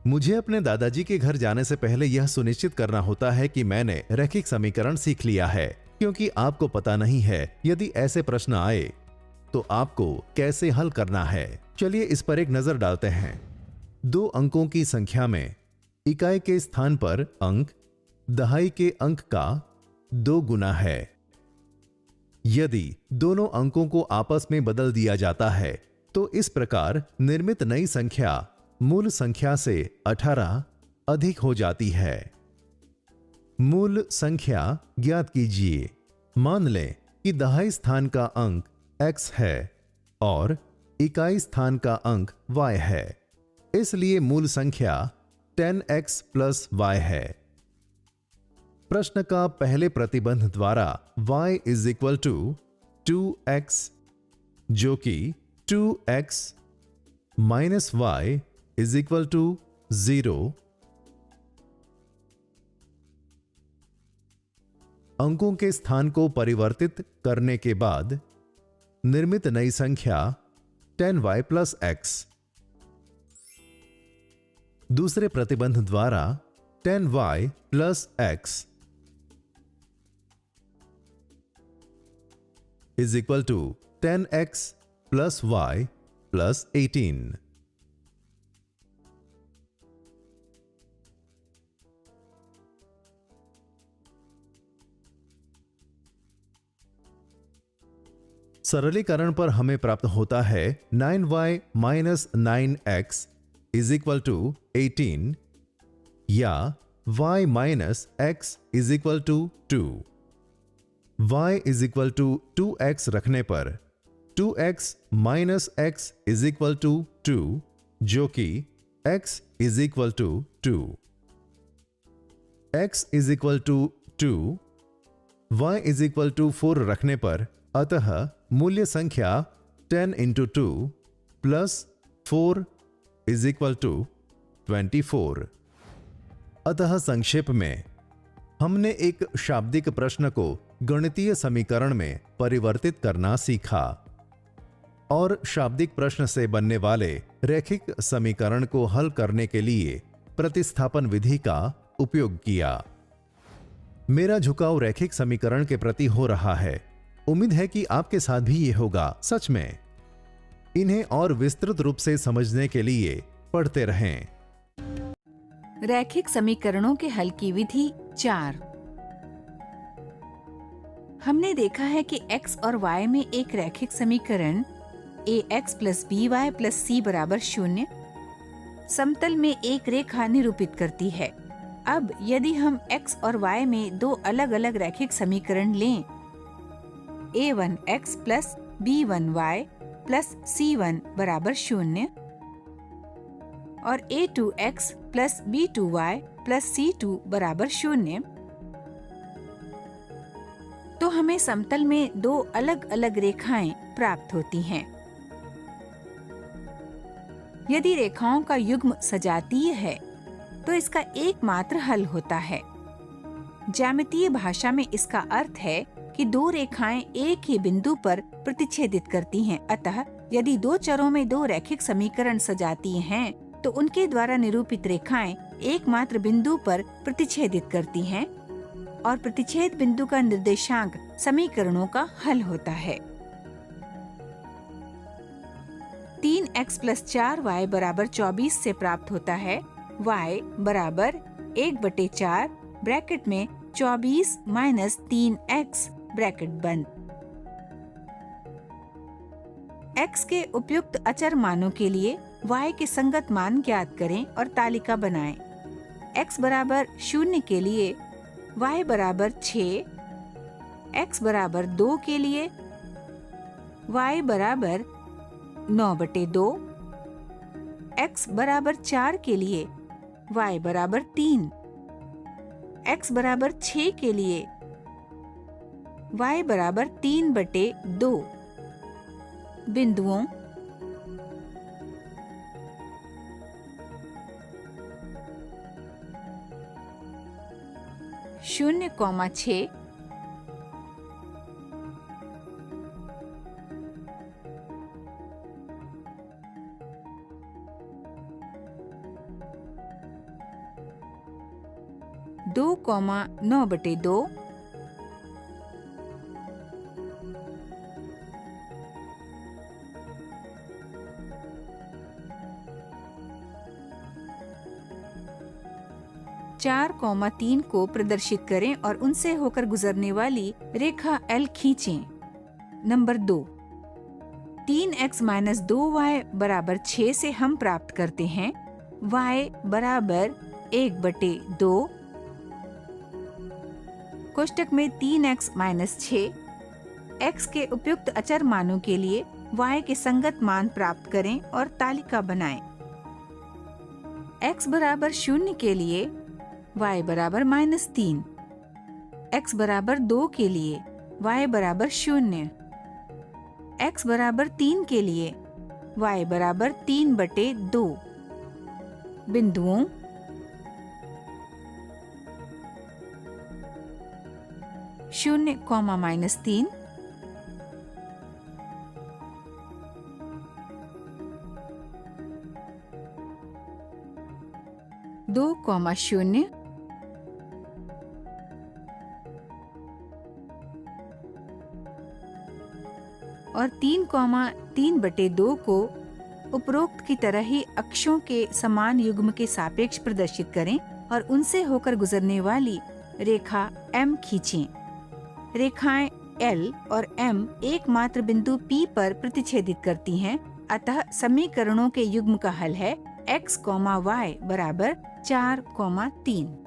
मुझे अपने दादाजी के घर जाने से पहले यह सुनिश्चित करना होता है कि मैंने रैखिक समीकरण सीख लिया है, क्योंकि आपको पता नहीं है यदि ऐसे प्रश्न आए तो आपको कैसे हल करना है। चलिए इस पर एक नजर डालते हैं। 2 अंकों की संख्या में इकाई के स्थान पर अंक दहाई के अंक का 2 गुना है। यदि दोनों अंकों को आपस में बदल दिया जाता है तो इस प्रकार निर्मित नई संख्या मूल संख्या से 18 अधिक हो जाती है। मूल संख्या ज्ञात कीजिए। मान लें कि दहाई स्थान का अंक x है और इकाई स्थान का अंक y है, इसलिए मूल संख्या 10x प्लस y है। प्रश्न का पहले प्रतिबंध द्वारा y is equal to 2x, जो कि 2x minus y is equal to 0, अंकों के स्थान को परिवर्तित करने के बाद निर्मित नई संख्या 10y प्लस x। दूसरे प्रतिबंध द्वारा 10y plus x is equal to 10x plus y plus 18। सरलीकरण पर हमें प्राप्त होता है 9y minus 9x is equal to 18 या y minus x is equal to 2। y is equal to 2x रखने पर 2x minus x is equal to 2, जो कि x is equal to 2। x is equal to 2, y is equal to 4 रखने पर अतः मूल्य संख्या 10 into 2 plus 4 is equal to 24। अतः संक्षेप में हमने एक शाब्दिक प्रश्न को गणितीय समीकरण में परिवर्तित करना सीखा और शाब्दिक प्रश्न से बनने वाले रैखिक समीकरण को हल करने के लिए प्रतिस्थापन विधि का उपयोग किया। मेरा झुकाव रैखिक समीकरण के प्रति हो रहा है। उम्मीद है कि आपके साथ भी ये होगा। सच में इन्हें और विस्तृत रूप से समझने के लिए पढ़ते रहें। रैखिक समीकरणों के हल की विधि 4। हमने देखा है कि x और y में एक रैखिक समीकरण ax plus by plus c बराबर 0 समतल में एक रेखा निरूपित करती है। अब यदि हम x और y में 2 अलग अलग रैखिक समीकरण लें, a1x plus b1y plus c1 बराबर 0 और a2x plus b2y plus c2 बराबर 0, तो हमें समतल में 2 अलग अलग रेखाएं प्राप्त होती हैं। यदि रेखाओं का युग्म सजातीय है तो इसका एकमात्र हल होता है। ज्यामितीय भाषा में इसका अर्थ है कि 2 रेखाएं एक ही बिंदु पर प्रतिच्छेदित करती हैं। अतः यदि 2 चरों में 2 रैखिक समीकरण सजातीय हैं तो उनके द्वारा निरूपित रेखाएं एकमात्र बिंदु पर प्रतिच्छेदित करती हैं और प्रतिच्छेद बिंदु का निर्देशांक समीकरणों का हल होता है। 3x प्लस 4y बराबर 24 से प्राप्त होता है y बराबर 1/4 ब्रैकेट में 24 माइनस 3x ब्रैकेट बंद। x के उपयुक्त अचर मानों के लिए y के संगत मान ज्ञात करें और तालिका बनाएं। x बराबर 0 के लिए, y बराबर 6, x बराबर 2 के लिए, y बराबर 9/2, x बराबर 4 के लिए, y बराबर 3, x बराबर 6 के लिए, y बराबर 3/2। बिंदुओं 0,6, 1 2,9/2 4,3 को प्रदर्शित करें और उनसे होकर गुजरने वाली रेखा L खींचें। नंबर 2, 3x - 2y = 6 से हम प्राप्त करते हैं y = 1/2। कोष्टक में 3x - 6, x के उपयुक्त अचर मानों के लिए y के संगत मान प्राप्त करें और तालिका बनाएं। x = 0 के लिए y = -3, x = 2 के लिए y = 0, x = 3 के लिए y = 3/2। बिंदुओं (0, -3) 2,0 और 3,3/2 को उपरोक्त की तरह ही अक्षों के समान युग्म के सापेक्ष प्रदर्शित करें और उनसे होकर गुजरने वाली रेखा M खींचें। रेखाएं L और M एकमात्र बिंदु P पर प्रतिच्छेदित करती हैं, अतः समीकरणों के युग्म का हल है x, y = 4,3।